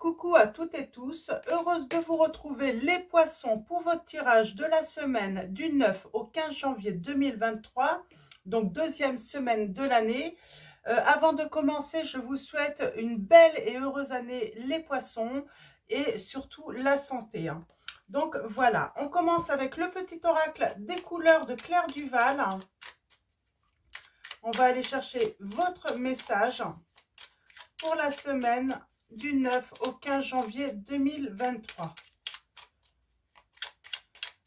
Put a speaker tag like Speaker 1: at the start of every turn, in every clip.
Speaker 1: Coucou à toutes et tous, heureuse de vous retrouver les poissons pour votre tirage de la semaine du 9 au 15 janvier 2023, donc deuxième semaine de l'année. Avant de commencer, je vous souhaite une belle et heureuse année les poissons et surtout la santé. Donc voilà, on commence avec le petit oracle des couleurs de Claire Duval. On va aller chercher votre message pour la semaine du 9 au 15 janvier 2023.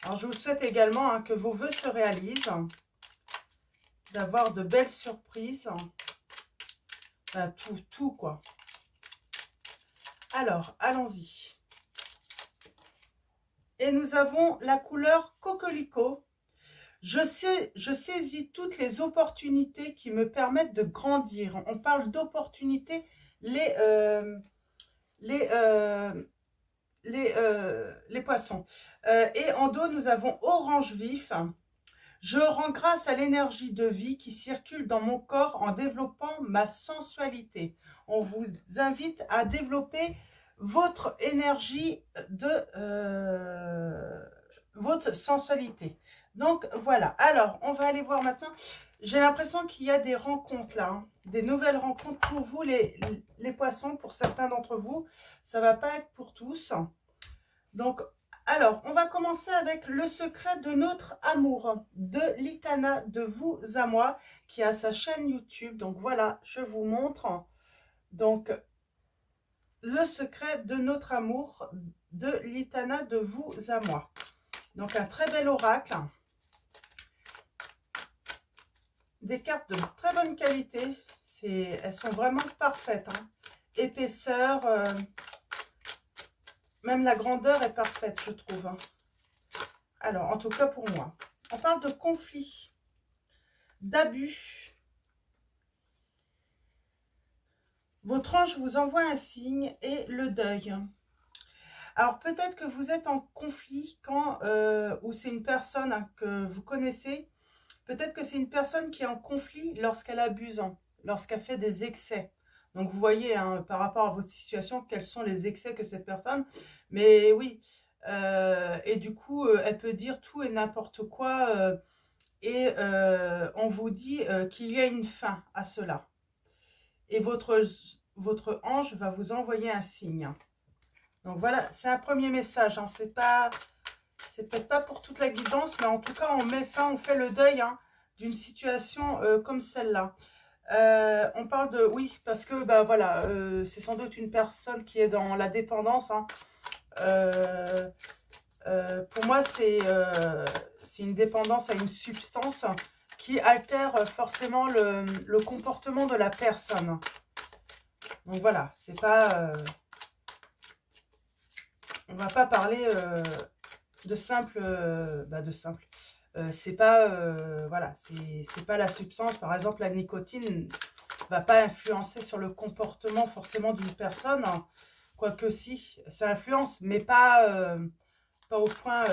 Speaker 1: Alors, je vous souhaite également que vos vœux se réalisent, d'avoir de belles surprises, tout quoi. Alors, allons-y. Et nous avons la couleur coquelicot. Je saisis toutes les opportunités qui me permettent de grandir. On parle d'opportunités, les poissons. Et en dos, nous avons orange vif. Je rends grâce à l'énergie de vie qui circule dans mon corps en développant ma sensualité. On vous invite à développer votre énergie de votre sensualité. Donc voilà. Alors, on va aller voir maintenant. J'ai l'impression qu'il y a des rencontres là, des nouvelles rencontres pour vous les poissons, pour certains d'entre vous. Ça va pas être pour tous. Donc, alors, on va commencer avec le secret de notre amour de Litana, de vous à moi, qui a sa chaîne YouTube. Donc voilà, je vous montre. Donc, le secret de notre amour de Litana, de vous à moi. Donc, un très bel oracle. Des cartes de très bonne qualité. Elles sont vraiment parfaites. Épaisseur, même la grandeur est parfaite, je trouve. Alors, en tout cas pour moi. On parle de conflit, d'abus. Votre ange vous envoie un signe et le deuil. Alors, peut-être que vous êtes en conflit quand, ou c'est une personne que vous connaissez. Peut-être que c'est une personne qui est en conflit lorsqu'elle abuse, lorsqu'elle fait des excès. Donc, vous voyez, par rapport à votre situation, quels sont les excès que cette personne. Mais oui, et du coup, elle peut dire tout et n'importe quoi. Et on vous dit qu'il y a une fin à cela. Et votre ange va vous envoyer un signe. Donc voilà, c'est un premier message. C'est peut-être pas pour toute la guidance, mais en tout cas, on met fin, on fait le deuil d'une situation comme celle-là. On parle de... Oui, parce que, voilà, c'est sans doute une personne qui est dans la dépendance. Pour moi, c'est une dépendance à une substance qui altère forcément le comportement de la personne. Donc voilà, c'est pas... on va pas parler de simple... c'est pas... voilà, c'est pas la substance. Par exemple, la nicotine va pas influencer sur le comportement forcément d'une personne. Quoique si, ça influence, mais pas au point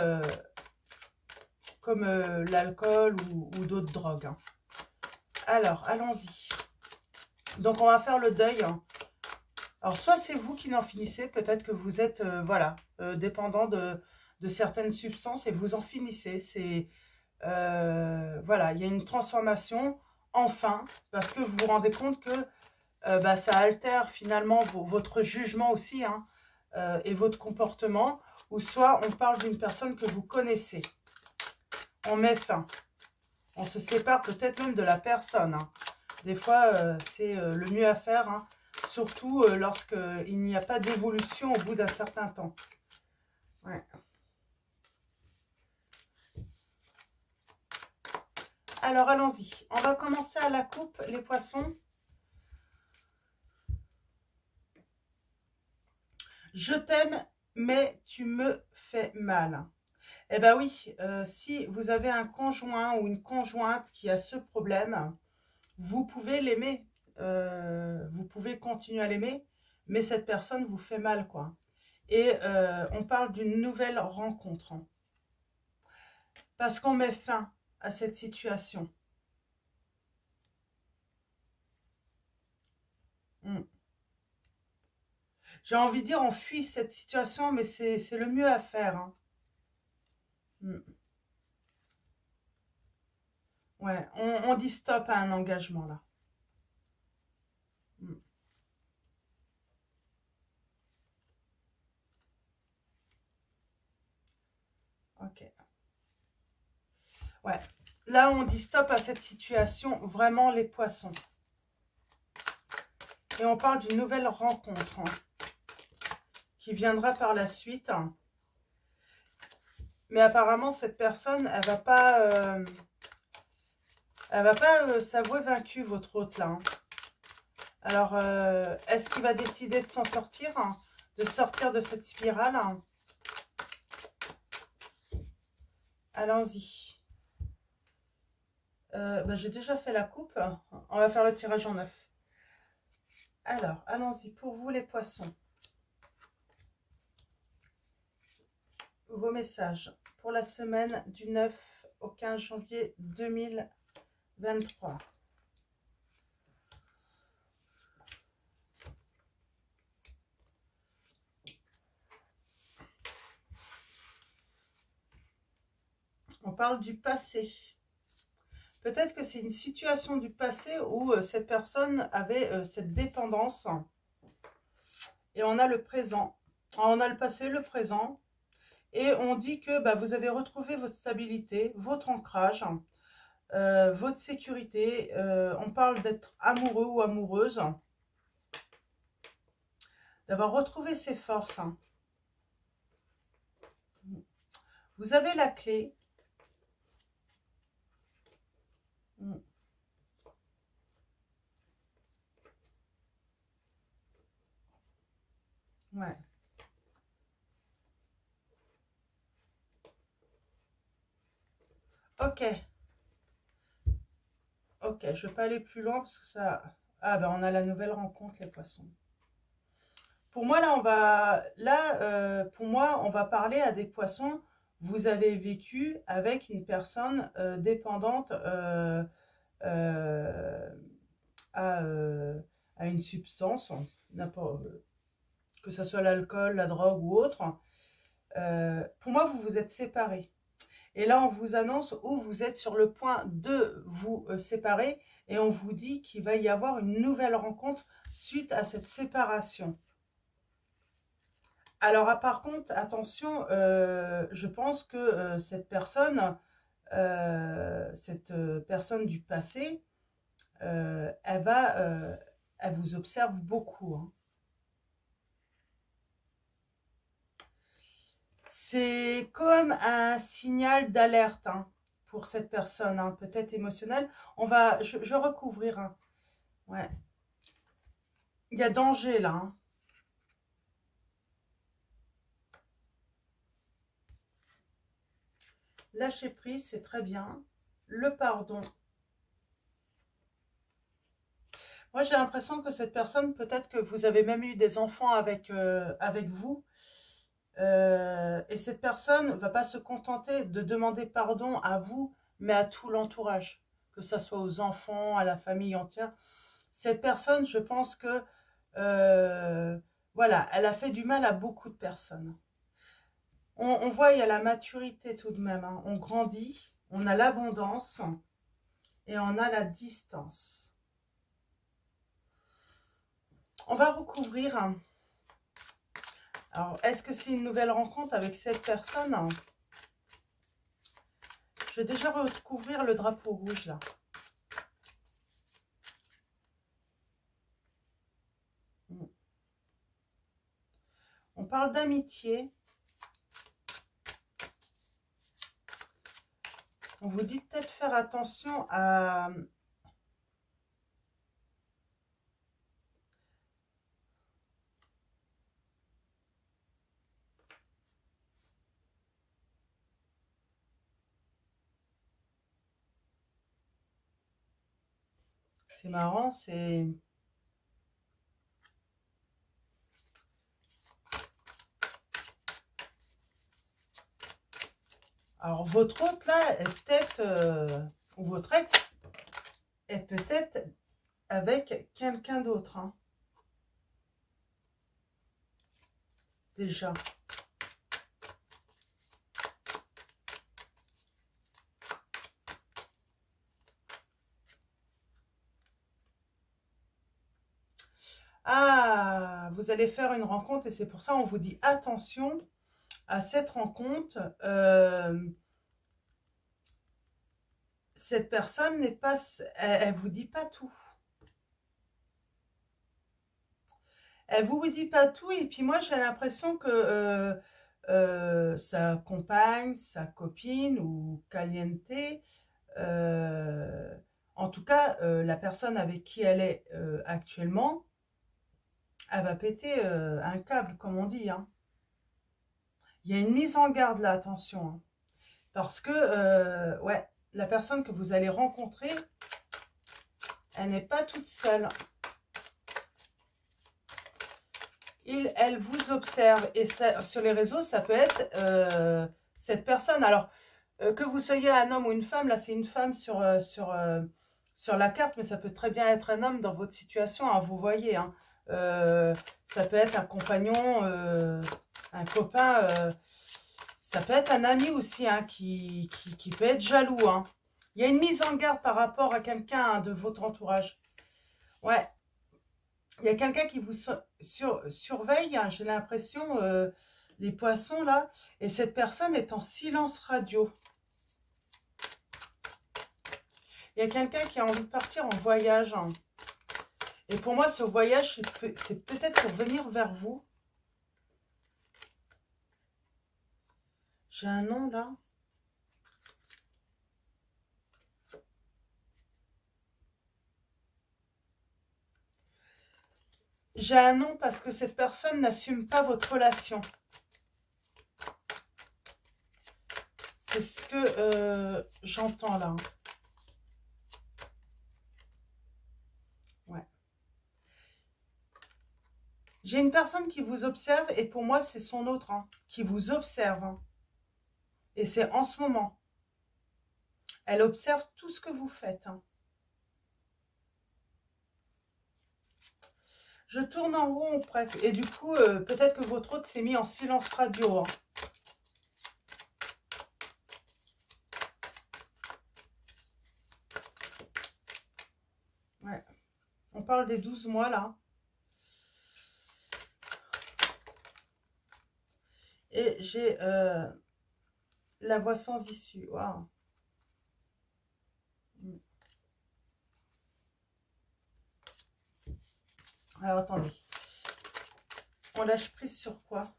Speaker 1: comme l'alcool ou d'autres drogues. Alors, allons-y. Donc, on va faire le deuil. Alors, soit c'est vous qui n'en finissez, peut-être que vous êtes, voilà, dépendant de certaines substances et vous en finissez. C'est, voilà, il y a une transformation, enfin, parce que vous vous rendez compte que ça altère finalement votre jugement aussi, et votre comportement. Ou soit on parle d'une personne que vous connaissez. On met fin. On se sépare peut-être même de la personne. Des fois, c'est le mieux à faire, surtout lorsqu'il n'y a pas d'évolution au bout d'un certain temps. Ouais. Alors, allons-y. On va commencer à la coupe, les poissons. Je t'aime, mais tu me fais mal. Eh bien oui, si vous avez un conjoint ou une conjointe qui a ce problème, vous pouvez l'aimer, vous pouvez continuer à l'aimer, mais cette personne vous fait mal, quoi. Et on parle d'une nouvelle rencontre. Parce qu'on met fin à cette situation. J'ai envie de dire, on fuit cette situation, mais c'est le mieux à faire. Hein. Mm. Ouais, on dit stop à un engagement là. Mm. Ok. Ouais. Là, on dit stop à cette situation, vraiment les poissons. Et on parle d'une nouvelle rencontre hein, qui viendra par la suite. Hein. Mais apparemment, cette personne, elle va pas s'avouer vaincue, votre hôte là. Hein. Alors, est-ce qu'il va décider de s'en sortir, hein, de sortir de cette spirale hein? Allons-y. Ben, j'ai déjà fait la coupe. On va faire le tirage en neuf. Alors, allons-y. Pour vous, les poissons. Vos messages pour la semaine du 9 au 15 janvier 2023. On parle du passé. Peut-être que c'est une situation du passé où cette personne avait cette dépendance. Et on a le présent. On a le passé, le présent. Et on dit que bah, vous avez retrouvé votre stabilité, votre ancrage, votre sécurité. On parle d'être amoureux ou amoureuse. D'avoir retrouvé ses forces. Vous avez la clé. Ouais. Ok. Ok, je ne vais pas aller plus loin parce que ça... Ah ben on a la nouvelle rencontre, les poissons. Pour moi, là, pour moi, on va parler à des poissons. Vous avez vécu avec une personne dépendante euh, à, euh, à une substance, que ce soit l'alcool, la drogue ou autre. Pour moi, vous vous êtes séparés. Et là, on vous annonce où vous êtes sur le point de vous séparer et on vous dit qu'il va y avoir une nouvelle rencontre suite à cette séparation. Alors, par contre, attention, je pense que cette personne du passé, elle vous observe beaucoup. Hein. C'est comme un signal d'alerte hein, pour cette personne, hein, peut-être émotionnelle. Je vais recouvrir. Hein. Ouais. Il y a danger là. Hein. Lâcher prise, c'est très bien. Le pardon. Moi, j'ai l'impression que cette personne, peut-être que vous avez même eu des enfants avec vous. Et cette personne ne va pas se contenter de demander pardon à vous, mais à tout l'entourage. Que ce soit aux enfants, à la famille entière. Cette personne, je pense que, voilà, elle a fait du mal à beaucoup de personnes. On voit, il y a la maturité tout de même. Hein. On grandit, on a l'abondance et on a la distance. On va recouvrir. Alors, est-ce que c'est une nouvelle rencontre avec cette personne? Je vais déjà recouvrir le drapeau rouge, là. On parle d'amitié. On vous dit peut-être faire attention à... C'est marrant, c'est... Alors, votre hôte, là, est peut-être... ou votre ex, est peut-être avec quelqu'un d'autre. Hein. déjà. Ah, vous allez faire une rencontre et c'est pour ça on vous dit attention à cette rencontre. Cette personne n'est pas, elle vous dit pas tout. Elle vous dit pas tout et puis moi j'ai l'impression que sa compagne, sa copine ou caliente, en tout cas la personne avec qui elle est actuellement, elle va péter un câble comme on dit. Hein. Il y a une mise en garde là, attention. Hein. Parce que, ouais, la personne que vous allez rencontrer, elle n'est pas toute seule. Elle vous observe. Et ça, sur les réseaux, ça peut être cette personne. Alors, que vous soyez un homme ou une femme, là, c'est une femme sur la carte, mais ça peut très bien être un homme dans votre situation, hein, vous voyez. Hein. Ça peut être un compagnon, un copain... ça peut être un ami aussi hein, qui peut être jaloux. Hein. Il y a une mise en garde par rapport à quelqu'un hein, de votre entourage. Ouais. Il y a quelqu'un qui vous surveille, hein, j'ai l'impression, les poissons là. Et cette personne est en silence radio. Il y a quelqu'un qui a envie de partir en voyage. Hein. Et pour moi, ce voyage, c'est peut-être pour venir vers vous. J'ai un nom là. J'ai un nom parce que cette personne n'assume pas votre relation. C'est ce que j'entends là. Ouais. J'ai une personne qui vous observe et pour moi, c'est son autre hein, qui vous observe. Hein. Et c'est en ce moment. Elle observe tout ce que vous faites. Hein. Je tourne en rond presque. Et du coup, peut-être que votre autre s'est mis en silence radio. Hein. Ouais. On parle des 12 mois là. Et j'ai la voix sans issue. Waouh. Alors attendez. On lâche prise sur quoi?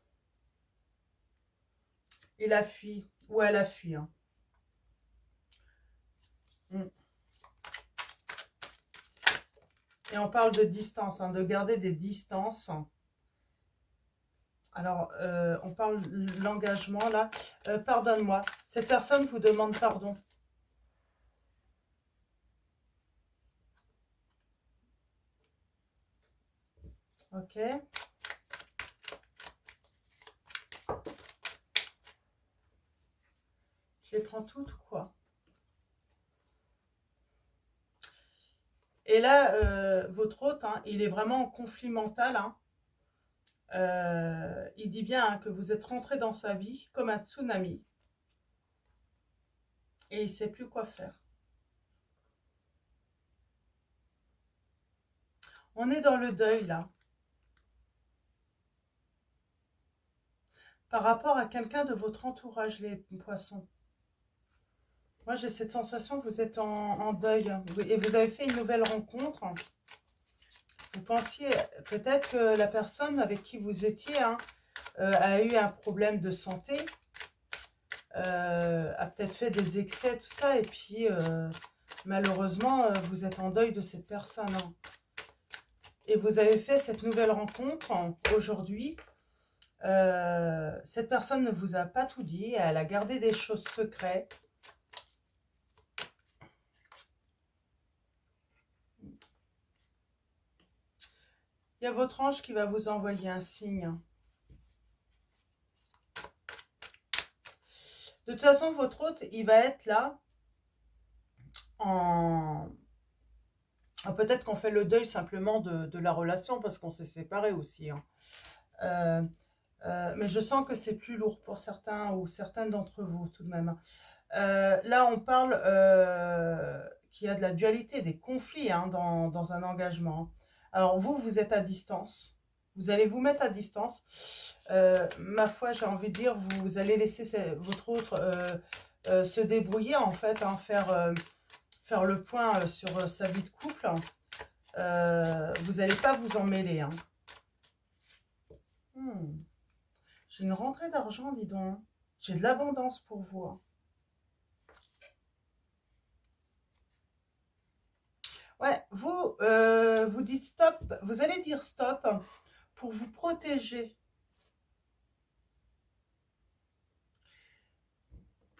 Speaker 1: Il a fui. Ou elle a fui. Hein. Et on parle de distance, hein, de garder des distances. Alors, on parle de l'engagement là. Pardonne-moi. Cette personne vous demande pardon. Ok. Je les prends toutes ou quoi? Et là, votre hôte, hein, il est vraiment en conflit mental. Hein. Il dit bien hein, que vous êtes rentré dans sa vie comme un tsunami. Et il ne sait plus quoi faire. On est dans le deuil là. Par rapport à quelqu'un de votre entourage, les poissons. Moi, j'ai cette sensation que vous êtes en deuil. Et vous avez fait une nouvelle rencontre. Vous pensiez peut-être que la personne avec qui vous étiez hein, a eu un problème de santé. A peut-être fait des excès, tout ça. Et puis, malheureusement, vous êtes en deuil de cette personne. Hein. Et vous avez fait cette nouvelle rencontre aujourd'hui. Cette personne ne vous a pas tout dit. Elle a gardé des choses secrètes. Il y a votre ange qui va vous envoyer un signe. De toute façon, votre hôte, il va être là en... Peut-être qu'on fait le deuil simplement de la relation parce qu'on s'est séparés aussi. Hein. Mais je sens que c'est plus lourd pour certains ou certaines d'entre vous tout de même. Là, on parle qu'il y a de la dualité, des conflits hein, dans un engagement. Alors vous, vous êtes à distance. Vous allez vous mettre à distance. Ma foi, j'ai envie de dire, vous allez laisser votre autre se débrouiller, en fait, hein, faire le point sur sa vie de couple. Vous n'allez pas vous en mêler. Hein. J'ai une rentrée d'argent, dis donc. J'ai de l'abondance pour vous. Hein. Ouais, vous dites stop. Vous allez dire stop pour vous protéger.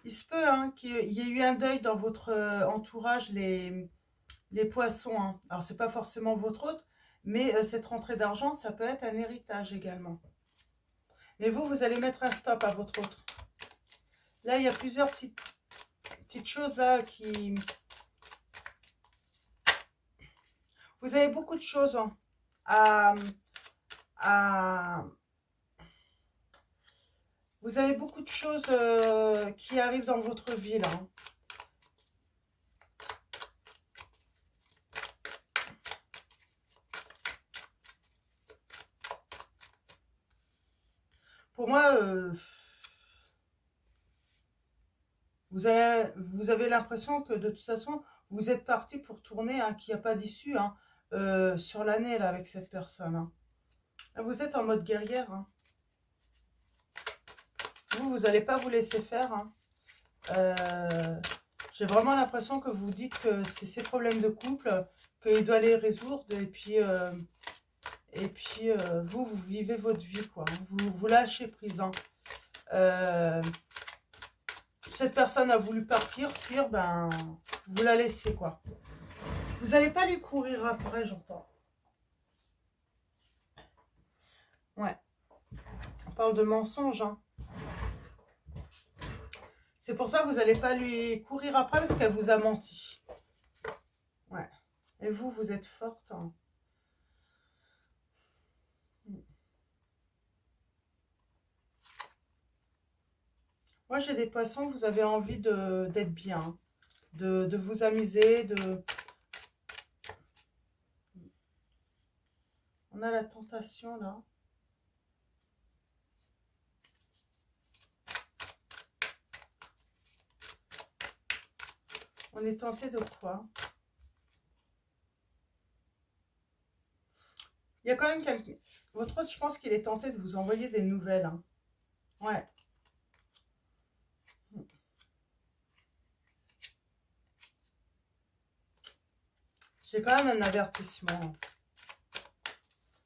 Speaker 1: Il se peut hein, qu'il y ait eu un deuil dans votre entourage, les poissons. Hein. Alors, c'est pas forcément votre hôte, mais cette rentrée d'argent, ça peut être un héritage également. Mais vous allez mettre un stop à votre autre. Là, il y a plusieurs petites choses là qui... Vous avez beaucoup de choses hein, à... Vous avez beaucoup de choses qui arrivent dans votre vie là. Hein. Pour moi, vous avez l'impression que de toute façon, vous êtes parti pour tourner, hein, qu'il n'y a pas d'issue hein, sur l'année là avec cette personne. Hein. Vous êtes en mode guerrière. Hein. Vous n'allez pas vous laisser faire. Hein. J'ai vraiment l'impression que vous dites que c'est ces problèmes de couple, qu'il doit les résoudre et puis vous vivez votre vie, quoi. Vous lâchez prise. Hein. Cette personne a voulu partir, fuir, ben, vous la laissez, quoi. Vous n'allez pas lui courir après, j'entends. Ouais. On parle de mensonge, hein. C'est pour ça que vous n'allez pas lui courir après parce qu'elle vous a menti. Ouais. Et vous êtes forte. Hein. Moi, j'ai des poissons, vous avez envie d'être bien, de vous amuser, On a la tentation, là. On est tenté de quoi? Il y a quand même quelqu'un... Votre autre, je pense qu'il est tenté de vous envoyer des nouvelles. Hein. Ouais. J'ai quand même un avertissement.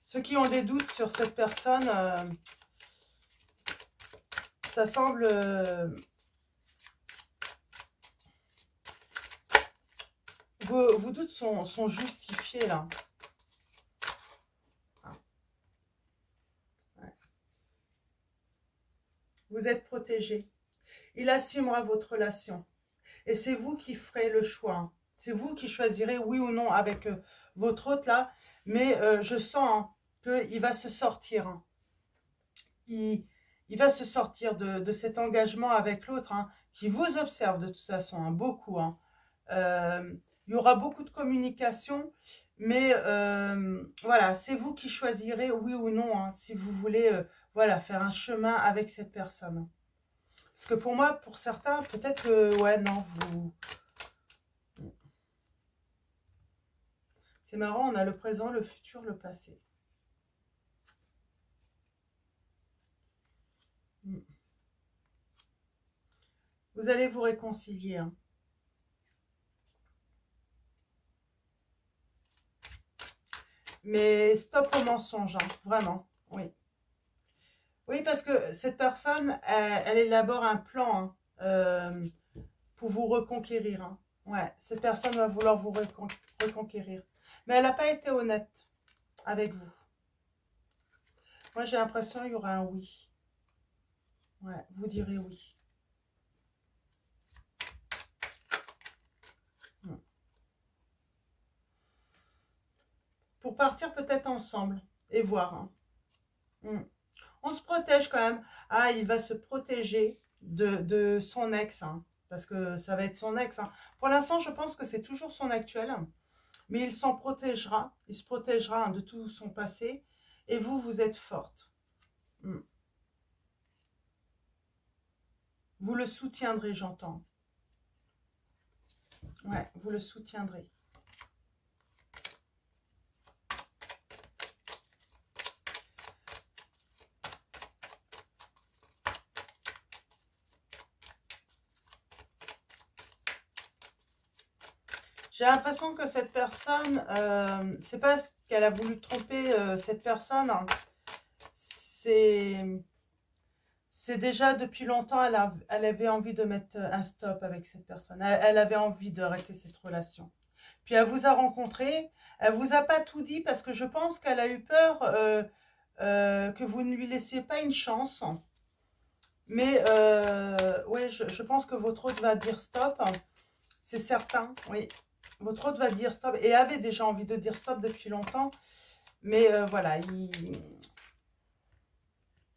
Speaker 1: Ceux qui ont des doutes sur cette personne, ça semble... vos doutes sont justifiés, là. Ouais. Vous êtes protégé. Il assumera votre relation. Et c'est vous qui ferez le choix. Hein. C'est vous qui choisirez oui ou non avec votre hôte, là. Mais je sens hein, qu'il va se sortir. Hein. Il va se sortir de cet engagement avec l'autre, hein, qui vous observe de toute façon, hein, beaucoup. Hein. Il y aura beaucoup de communication, mais voilà, c'est vous qui choisirez oui ou non, hein, si vous voulez voilà, faire un chemin avec cette personne. Parce que pour moi, pour certains, peut-être que, ouais, non, vous... C'est marrant, on a le présent, le futur, le passé. Vous allez vous réconcilier. Hein. Mais stop au mensonge, hein, vraiment, oui. Oui, parce que cette personne, elle élabore un plan hein, pour vous reconquérir. Hein. Ouais, cette personne va vouloir vous reconquérir. Mais elle n'a pas été honnête avec vous. Moi, j'ai l'impression qu'il y aura un oui. Ouais, vous direz oui. Pour partir peut-être ensemble et voir. Hein. On se protège quand même. Ah, il va se protéger de son ex, hein, parce que ça va être son ex. Hein. Pour l'instant, je pense que c'est toujours son actuel, mais il s'en protégera. Il se protégera hein, de tout son passé. Et vous, vous êtes forte. Mm. Vous le soutiendrez, j'entends. Ouais, vous le soutiendrez. J'ai l'impression que cette personne, c'est pas ce qu'elle a voulu tromper cette personne. Hein. C'est déjà depuis longtemps, elle avait envie de mettre un stop avec cette personne. Elle avait envie d'arrêter cette relation. Puis elle vous a rencontré, elle vous a pas tout dit parce que je pense qu'elle a eu peur que vous ne lui laissiez pas une chance. Mais oui, je pense que votre hôte va dire stop. C'est certain, oui. Votre hôte va dire stop et avait déjà envie de dire stop depuis longtemps. Mais voilà,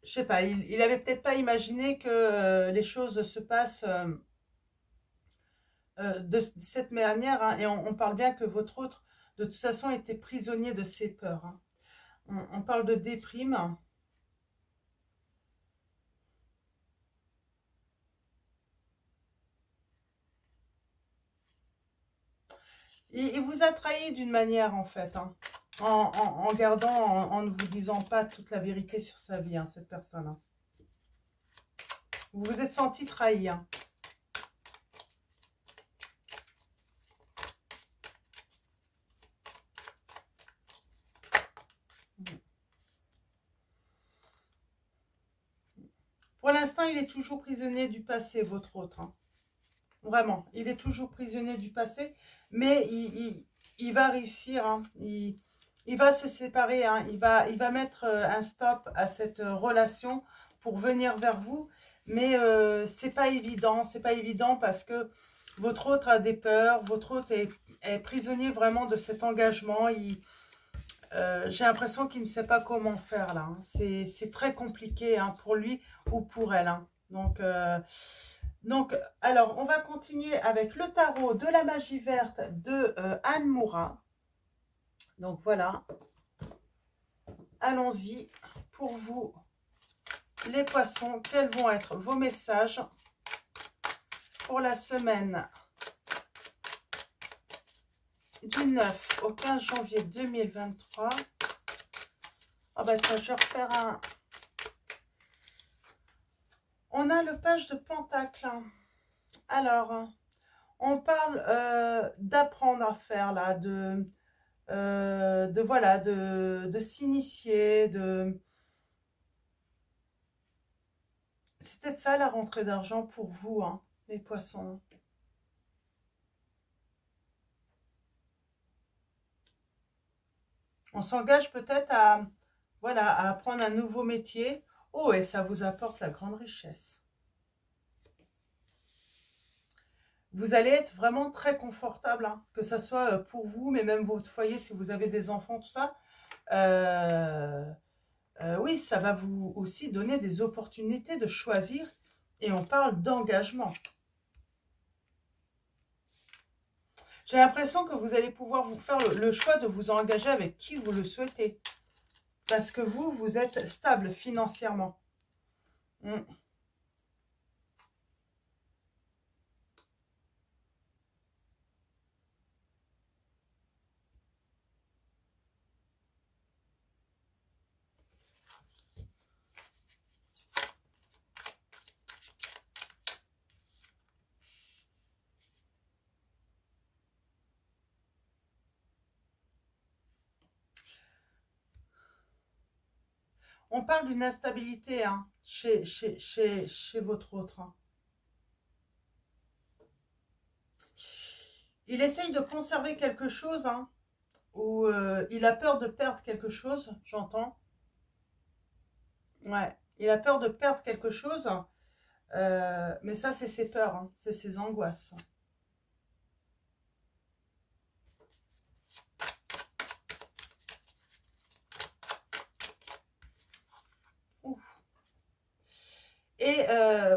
Speaker 1: je sais pas, il avait peut-être pas imaginé que les choses se passent de cette manière. Hein, et on parle bien que votre autre, de toute façon, était prisonnier de ses peurs. Hein. On parle de déprime. Il vous a trahi d'une manière, en fait. Hein, en gardant, en ne vous disant pas toute la vérité sur sa vie, hein, cette personne. Hein. Vous vous êtes senti trahi. Hein. Pour l'instant, il est toujours prisonnier du passé, votre autre. Hein. Vraiment, il est toujours prisonnier du passé, mais il va réussir. Hein. Il va se séparer. Hein. Il va mettre un stop à cette relation pour venir vers vous. Mais c'est pas évident. C'est pas évident parce que votre autre a des peurs. Votre autre est prisonnier vraiment de cet engagement. J'ai l'impression qu'il ne sait pas comment faire là. Hein. C'est très compliqué hein, pour lui ou pour elle. Hein. Donc, alors, on va continuer avec le tarot de la magie verte de Anne Moura. Donc, voilà. Allons-y. Pour vous, les poissons, quels vont être vos messages pour la semaine du 9 au 15 janvier 2023. Ah bah tiens, je vais refaire un... On a le page de Pentacle. Alors, on parle d'apprendre à faire là, voilà, de s'initier, c'est peut-être ça la rentrée d'argent pour vous, hein, les poissons. On s'engage peut-être à, voilà, à apprendre un nouveau métier. Oh, et ça vous apporte la grande richesse. Vous allez être vraiment très confortable, hein, que ce soit pour vous, mais même votre foyer, si vous avez des enfants, tout ça. Oui, ça va vous aussi donner des opportunités de choisir. Et on parle d'engagement. J'ai l'impression que vous allez pouvoir vous faire le choix de vous engager avec qui vous le souhaitez. Parce que vous êtes stable financièrement. On parle d'une instabilité hein, chez votre autre. Hein. Il essaye de conserver quelque chose, hein, ou il a peur de perdre quelque chose, j'entends. Ouais, il a peur de perdre quelque chose, mais ça, c'est ses peurs, hein, c'est ses angoisses. Ouf. Et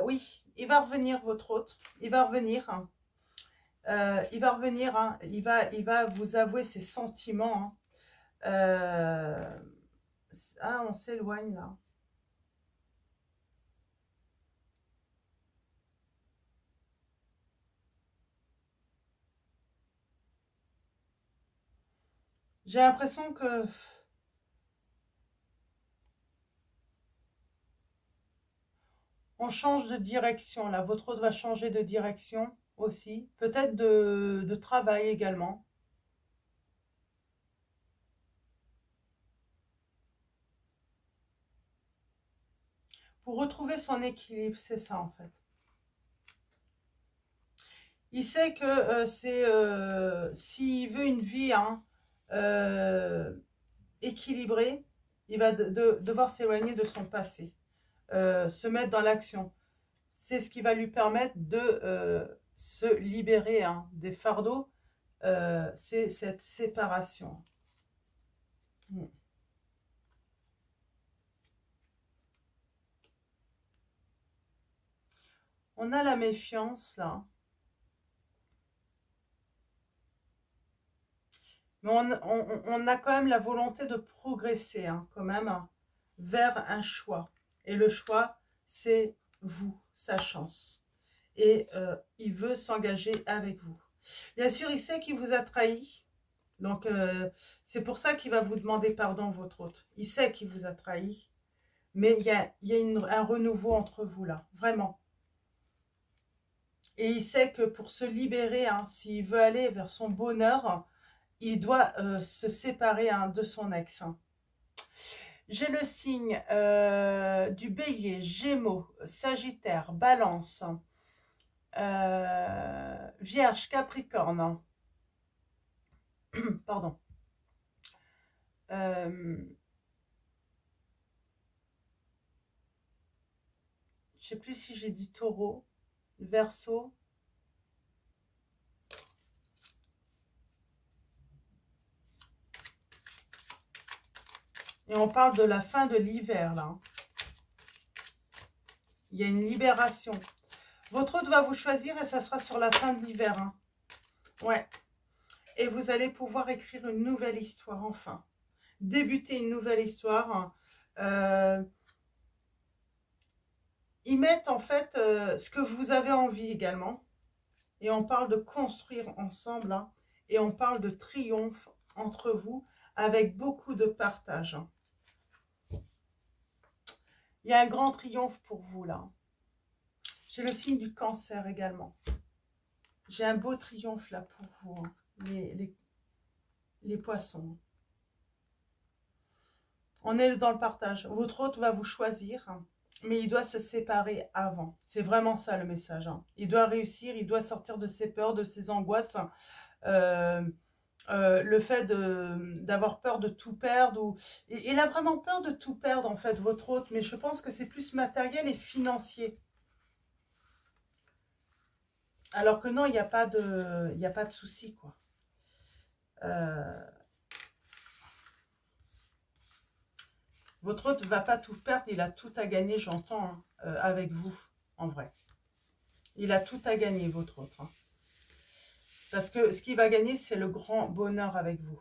Speaker 1: oui, il va revenir, votre hôte. Il va revenir. Hein. Il va revenir. Hein. Il va vous avouer ses sentiments. Hein. Ah, on s'éloigne là. J'ai l'impression que... On change de direction là. Votre hôte va changer de direction aussi. Peut-être de travail également. Pour retrouver son équilibre, c'est ça en fait. Il sait que s'il veut une vie hein, équilibrée, il va devoir s'éloigner de son passé, se mettre dans l'action. C'est ce qui va lui permettre de se libérer hein, des fardeaux. C'est cette séparation. On a la méfiance là. Mais on a quand même la volonté de progresser, hein, quand même, hein, vers un choix. Et le choix, c'est vous, sa chance. Et il veut s'engager avec vous. Bien sûr, il sait qu'il vous a trahi. Donc, c'est pour ça qu'il va vous demander pardon, votre hôte. Il sait qu'il vous a trahi. Mais il y a un renouveau entre vous, là. Vraiment. Et il sait que pour se libérer, hein, s'il veut aller vers son bonheur, il doit se séparer hein, de son ex. Hein. J'ai le signe du bélier, gémeaux, sagittaire, balance, vierge, capricorne. Pardon. Je ne sais plus si j'ai dit taureau, verseau. Et on parle de la fin de l'hiver, là. Il y a une libération. Votre hôte va vous choisir et ça sera sur la fin de l'hiver. Hein. Ouais. Et vous allez pouvoir écrire une nouvelle histoire, enfin. Débuter une nouvelle histoire. Ils mettent, en fait, ce que vous avez envie également. Et on parle de construire ensemble. Hein. Et on parle de triomphe entre vous avec beaucoup de partage. Hein. Il y a un grand triomphe pour vous, là. J'ai le signe du cancer également. J'ai un beau triomphe, là, pour vous, hein. Les poissons. On est dans le partage. Votre hôte va vous choisir, hein, mais il doit se séparer avant. C'est vraiment ça, le message. Hein. Il doit réussir, il doit sortir de ses peurs, de ses angoisses. Le fait d'avoir peur de tout perdre. Il a vraiment peur de tout perdre, en fait, votre hôte. Mais je pense que c'est plus matériel et financier. Alors que non, il n'y a pas de souci, quoi. Votre hôte ne va pas tout perdre, il a tout à gagner, j'entends, hein, avec vous, en vrai. Il a tout à gagner, votre hôte. Hein. Parce que ce qu'il va gagner, c'est le grand bonheur avec vous.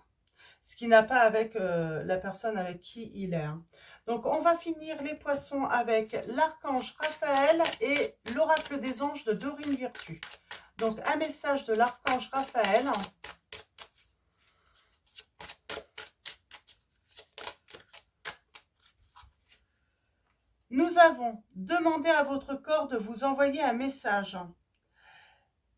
Speaker 1: Ce qu'il n'a pas avec la personne avec qui il est. Hein. Donc, on va finir les poissons avec l'archange Raphaël et l'oracle des anges de Dorine Virtue. Donc, un message de l'archange Raphaël. Nous avons demandé à votre corps de vous envoyer un message.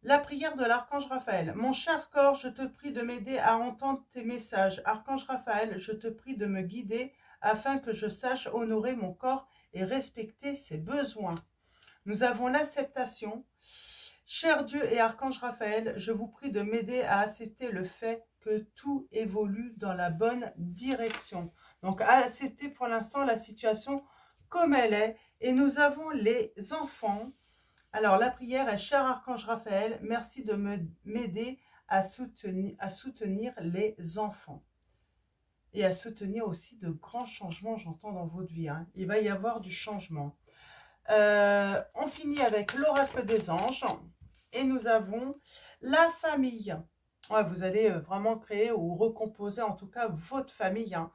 Speaker 1: La prière de l'archange Raphaël. Mon cher corps, je te prie de m'aider à entendre tes messages. Archange Raphaël, je te prie de me guider afin que je sache honorer mon corps et respecter ses besoins. Nous avons l'acceptation. Cher Dieu et Archange Raphaël, je vous prie de m'aider à accepter le fait que tout évolue dans la bonne direction. Donc, à accepter pour l'instant la situation comme elle est. Et nous avons les enfants. Alors, la prière est, cher Archange Raphaël, merci de m'aider à soutenir les enfants. Et à soutenir aussi de grands changements, j'entends, dans votre vie. Hein. Il va y avoir du changement. On finit avec l'oracle des anges. Et nous avons la famille. Ouais, vous allez vraiment créer ou recomposer en tout cas votre famille. Hein.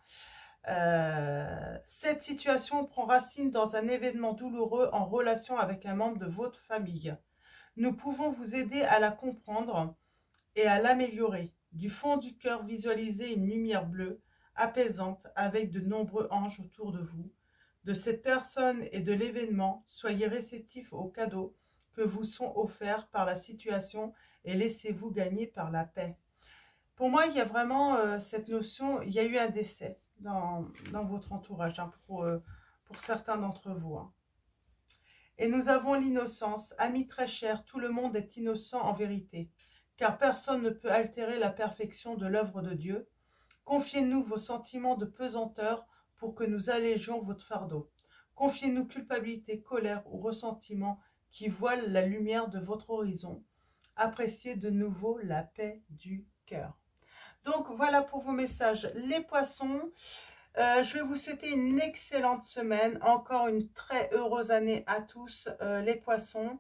Speaker 1: Cette situation prend racine dans un événement douloureux en relation avec un membre de votre famille. Nous pouvons vous aider à la comprendre et à l'améliorer. Du fond du cœur, visualisez une lumière bleue, apaisante, avec de nombreux anges autour de vous. De cette personne et de l'événement, soyez réceptifs aux cadeaux que vous sont offerts par la situation et laissez-vous gagner par la paix. Pour moi, il y a vraiment cette notion, il y a eu un décès dans votre entourage, hein, pour certains d'entre vous. Hein. Et nous avons l'innocence. Amis très chers, tout le monde est innocent en vérité, car personne ne peut altérer la perfection de l'œuvre de Dieu. Confiez-nous vos sentiments de pesanteur pour que nous allégions votre fardeau. Confiez-nous culpabilité, colère ou ressentiment qui voilent la lumière de votre horizon. Appréciez de nouveau la paix du cœur. Donc voilà pour vos messages, les poissons. Je vais vous souhaiter une excellente semaine, encore une très heureuse année à tous les poissons.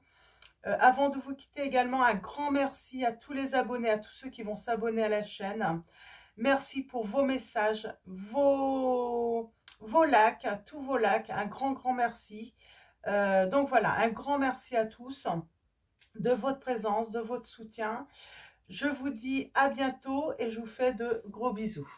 Speaker 1: Avant de vous quitter également, un grand merci à tous les abonnés, à tous ceux qui vont s'abonner à la chaîne. Merci pour vos messages, vos likes, tous vos likes, un grand merci. Donc voilà, un grand merci à tous de votre présence, de votre soutien. Je vous dis à bientôt et je vous fais de gros bisous.